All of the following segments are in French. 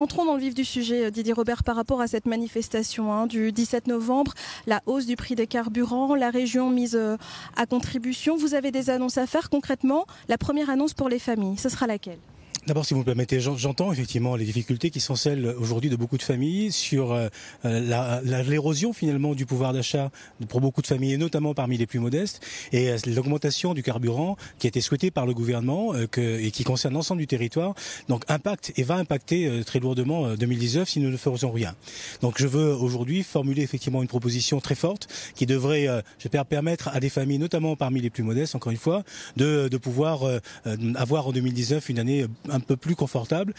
Entrons dans le vif du sujet, Didier Robert, par rapport à cette manifestation du 17 novembre, la hausse du prix des carburants, la région mise à contribution. Vous avez des annonces à faire concrètement. La première annonce pour les familles, ce sera laquelle ? D'abord, si vous me permettez, j'entends effectivement les difficultés qui sont celles aujourd'hui de beaucoup de familles sur l'érosion finalement du pouvoir d'achat pour beaucoup de familles, et notamment parmi les plus modestes, et l'augmentation du carburant qui a été souhaitée par le gouvernement et qui concerne l'ensemble du territoire, donc impacte et va impacter très lourdement 2019 si nous ne faisons rien. Donc je veux aujourd'hui formuler effectivement une proposition très forte qui devrait, j'espère, permettre à des familles, notamment parmi les plus modestes, encore une fois, de pouvoir avoir en 2019 une année un peu plus confortable.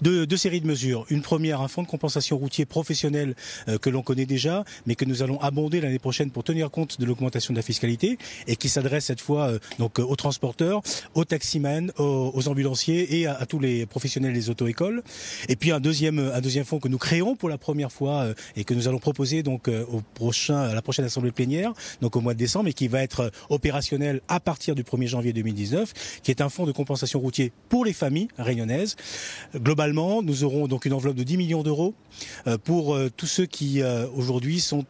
Deux séries de mesures. Une première, un fonds de compensation routier professionnel que l'on connaît déjà, mais que nous allons abonder l'année prochaine pour tenir compte de l'augmentation de la fiscalité et qui s'adresse cette fois donc aux transporteurs, aux taximans, aux ambulanciers et à tous les professionnels des auto-écoles. Et puis un deuxième fonds que nous créons pour la première fois et que nous allons proposer donc à la prochaine assemblée plénière, donc au mois de décembre, et qui va être opérationnel à partir du 1er janvier 2019, qui est un fonds de compensation routier pour les familles réunionnaises. Globalement, nous aurons donc une enveloppe de 10 millions d'euros pour tous ceux qui aujourd'hui sont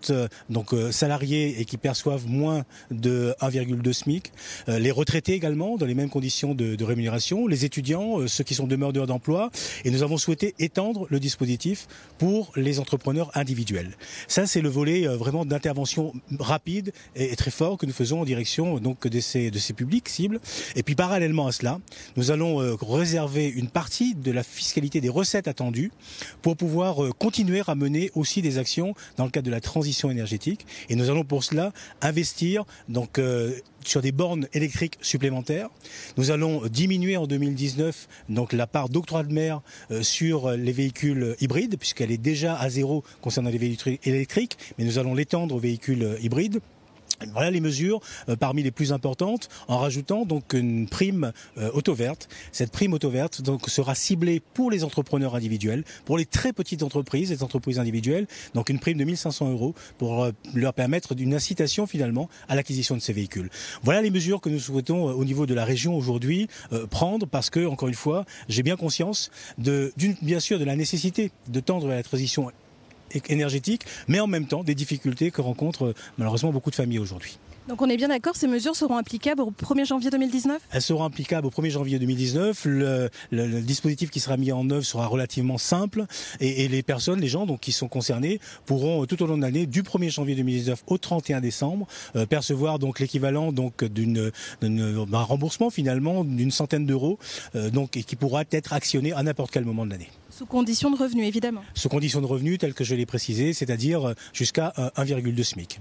donc salariés et qui perçoivent moins de 1,2 SMIC, les retraités également dans les mêmes conditions de rémunération, les étudiants, ceux qui sont demandeurs d'emploi, et nous avons souhaité étendre le dispositif pour les entrepreneurs individuels. Ça, c'est le volet vraiment d'intervention rapide et très fort que nous faisons en direction donc de ces publics cibles. Et puis parallèlement à cela, nous allons réserver une partie de la fiscalité des recettes attendues pour pouvoir continuer à mener aussi des actions dans le cadre de la transition énergétique. Et nous allons pour cela investir donc sur des bornes électriques supplémentaires. Nous allons diminuer en 2019 donc la part d'octroi de mer sur les véhicules hybrides, puisqu'elle est déjà à zéro concernant les véhicules électriques, mais nous allons l'étendre aux véhicules hybrides. Voilà les mesures parmi les plus importantes, en rajoutant donc une prime auto verte. Cette prime auto verte donc sera ciblée pour les entrepreneurs individuels, pour les très petites entreprises, les entreprises individuelles. Donc une prime de 1 500 € pour leur permettre d'une incitation finalement à l'acquisition de ces véhicules. Voilà les mesures que nous souhaitons au niveau de la région aujourd'hui prendre, parce que encore une fois, j'ai bien conscience bien sûr de la nécessité de tendre vers la transition énergétique, mais en même temps des difficultés que rencontrent malheureusement beaucoup de familles aujourd'hui. Donc on est bien d'accord, ces mesures seront applicables au 1er janvier 2019 ? Elles seront applicables au 1er janvier 2019. Le dispositif qui sera mis en œuvre sera relativement simple et les gens donc, qui sont concernés pourront tout au long de l'année, du 1er janvier 2019 au 31 décembre, percevoir donc l'équivalent donc d'un remboursement finalement d'une centaine d'euros donc, et qui pourra être actionné à n'importe quel moment de l'année. Sous condition de revenus, évidemment. Sous condition de revenus, telles que je l'ai précisé, c'est-à-dire jusqu'à 1,2 SMIC.